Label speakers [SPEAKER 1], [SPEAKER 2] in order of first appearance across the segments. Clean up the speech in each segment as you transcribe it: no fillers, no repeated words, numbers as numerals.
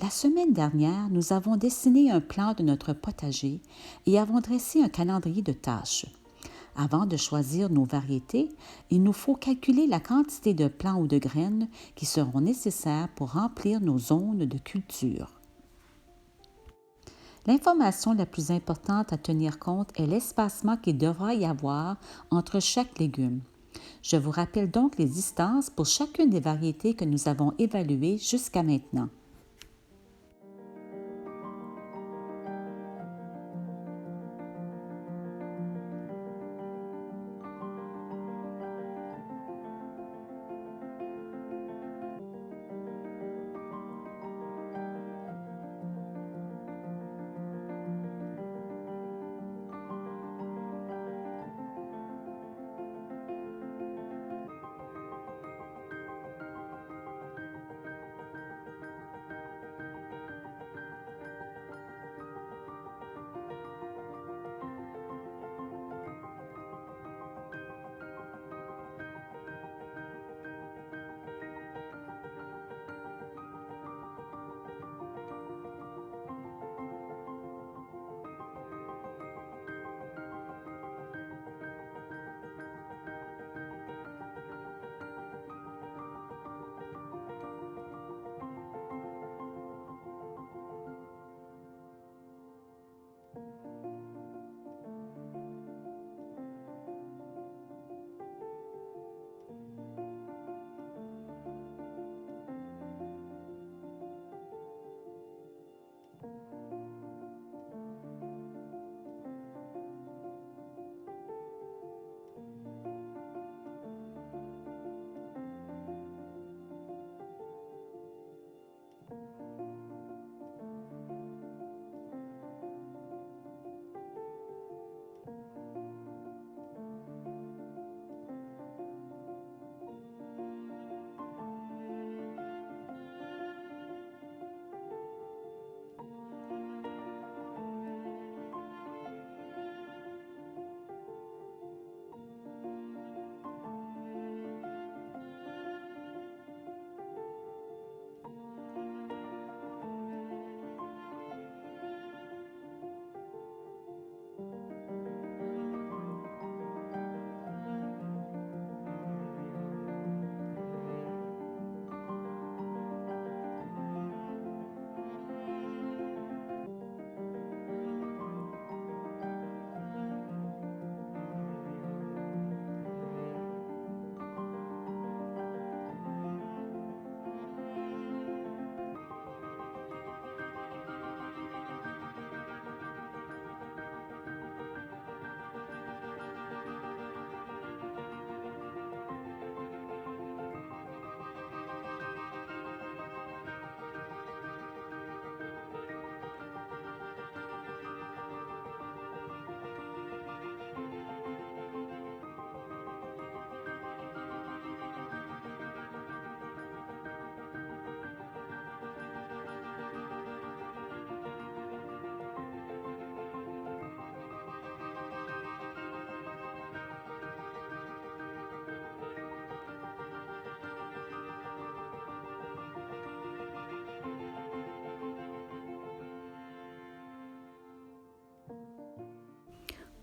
[SPEAKER 1] La semaine dernière, nous avons dessiné un plan de notre potager et avons dressé un calendrier de tâches. Avant de choisir nos variétés, il nous faut calculer la quantité de plants ou de graines qui seront nécessaires pour remplir nos zones de culture. L'information la plus importante à tenir compte est l'espacement qu'il devra y avoir entre chaque légume. Je vous rappelle donc les distances pour chacune des variétés que nous avons évaluées jusqu'à maintenant.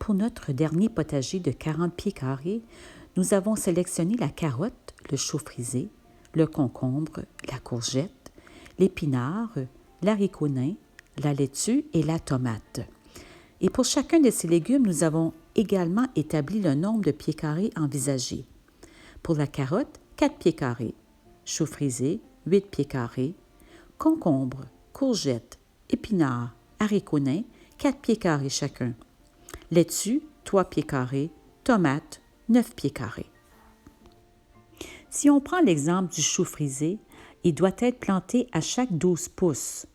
[SPEAKER 1] Pour notre dernier potager de 40 pieds carrés, nous avons sélectionné la carotte, le chou frisé, le concombre, la courgette, l'épinard, l'haricot nain, la laitue et la tomate. Et pour chacun de ces légumes, nous avons également établi le nombre de pieds carrés envisagés. Pour la carotte, 4 pieds carrés, chou frisé, 8 pieds carrés, concombre, courgette, épinard, haricot nain, 4 pieds carrés chacun. Laitue, 3 pieds carrés, tomate, 9 pieds carrés. Si on prend l'exemple du chou frisé, il doit être planté à chaque 12 pouces.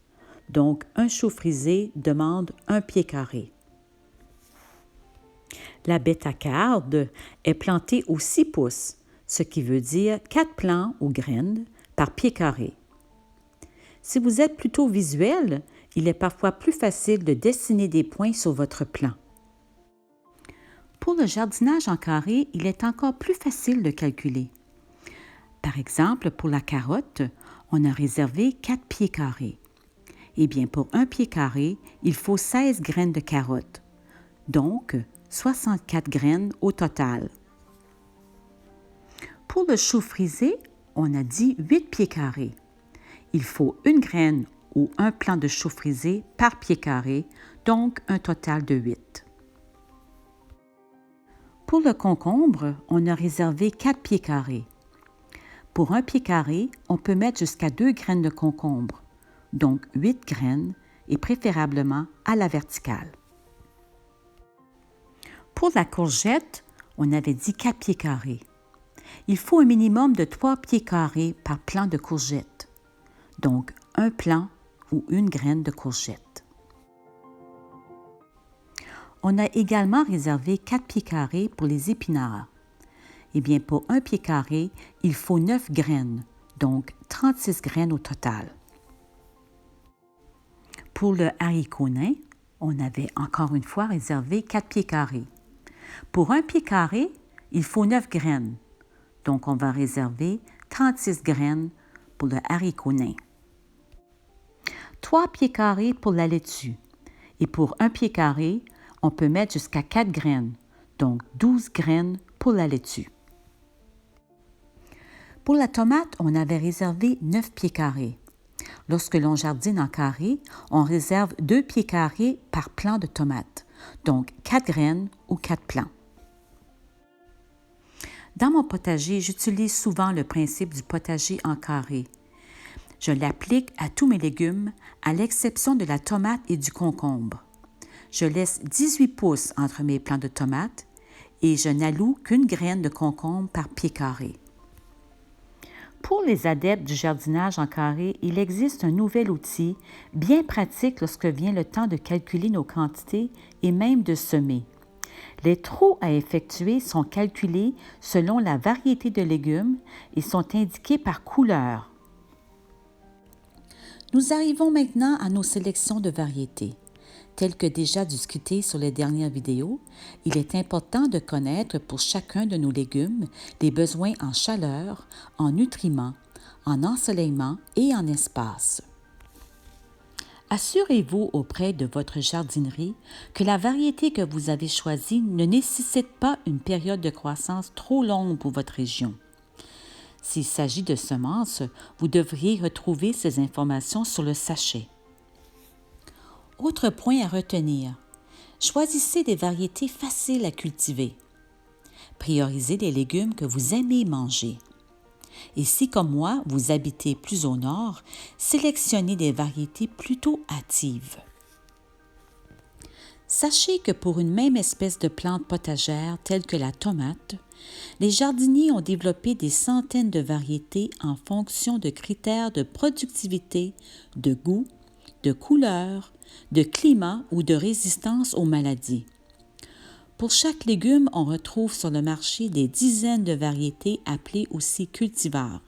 [SPEAKER 1] Donc, un chou frisé demande 1 pied carré. La bétacarde est plantée aux 6 pouces, ce qui veut dire 4 plants ou graines par pied carré. Si vous êtes plutôt visuel, il est parfois plus facile de dessiner des points sur votre plan. Pour le jardinage en carré, il est encore plus facile de calculer. Par exemple, pour la carotte, on a réservé 4 pieds carrés. Eh bien, pour 1 pied carré, il faut 16 graines de carottes, donc 64 graines au total. Pour le chou frisé, on a dit 8 pieds carrés. Il faut une graine ou un plant de chou frisé par pied carré, donc un total de 8. Pour le concombre, on a réservé 4 pieds carrés. Pour 1 pied carré, on peut mettre jusqu'à 2 graines de concombre, donc 8 graines et préférablement à la verticale. Pour la courgette, on avait dit 4 pieds carrés. Il faut un minimum de 3 pieds carrés par plant de courgette, donc un plant ou une graine de courgette. On a également réservé 4 pieds carrés pour les épinards. Eh bien, pour 1 pied carré, il faut 9 graines, donc 36 graines au total. Pour le haricot nain, on avait encore une fois réservé 4 pieds carrés. Pour 1 pied carré, il faut 9 graines, donc on va réserver 36 graines pour le haricot nain. 3 pieds carrés pour la laitue. Et pour 1 pied carré, on peut mettre jusqu'à 4 graines, donc 12 graines pour la laitue. Pour la tomate, on avait réservé 9 pieds carrés. Lorsque l'on jardine en carré, on réserve 2 pieds carrés par plant de tomate, donc 4 graines ou 4 plants. Dans mon potager, j'utilise souvent le principe du potager en carré. Je l'applique à tous mes légumes, à l'exception de la tomate et du concombre. Je laisse 18 pouces entre mes plants de tomates et je n'alloue qu'une graine de concombre par pied carré. Pour les adeptes du jardinage en carré, il existe un nouvel outil bien pratique lorsque vient le temps de calculer nos quantités et même de semer. Les trous à effectuer sont calculés selon la variété de légumes et sont indiqués par couleur. Nous arrivons maintenant à nos sélections de variétés. Tel que déjà discuté sur les dernières vidéos, il est important de connaître pour chacun de nos légumes les besoins en chaleur, en nutriments, en ensoleillement et en espace. Assurez-vous auprès de votre jardinerie que la variété que vous avez choisie ne nécessite pas une période de croissance trop longue pour votre région. S'il s'agit de semences, vous devriez retrouver ces informations sur le sachet. Autre point à retenir, choisissez des variétés faciles à cultiver. Priorisez les légumes que vous aimez manger. Et si, comme moi, vous habitez plus au nord, sélectionnez des variétés plutôt hâtives. Sachez que pour une même espèce de plante potagère telle que la tomate, les jardiniers ont développé des centaines de variétés en fonction de critères de productivité, de goût, de couleur, de climat ou de résistance aux maladies. Pour chaque légume, on retrouve sur le marché des dizaines de variétés appelées aussi cultivars,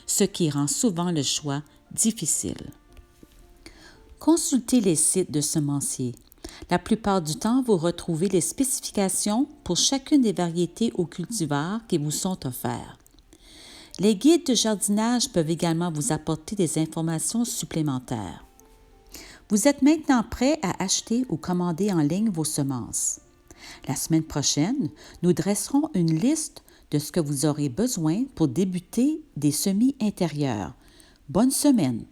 [SPEAKER 1] ce qui rend souvent le choix difficile. Consultez les sites de semenciers. La plupart du temps, vous retrouvez les spécifications pour chacune des variétés aux cultivars qui vous sont offerts. Les guides de jardinage peuvent également vous apporter des informations supplémentaires. Vous êtes maintenant prêt à acheter ou commander en ligne vos semences. La semaine prochaine, nous dresserons une liste de ce que vous aurez besoin pour débuter des semis intérieurs. Bonne semaine!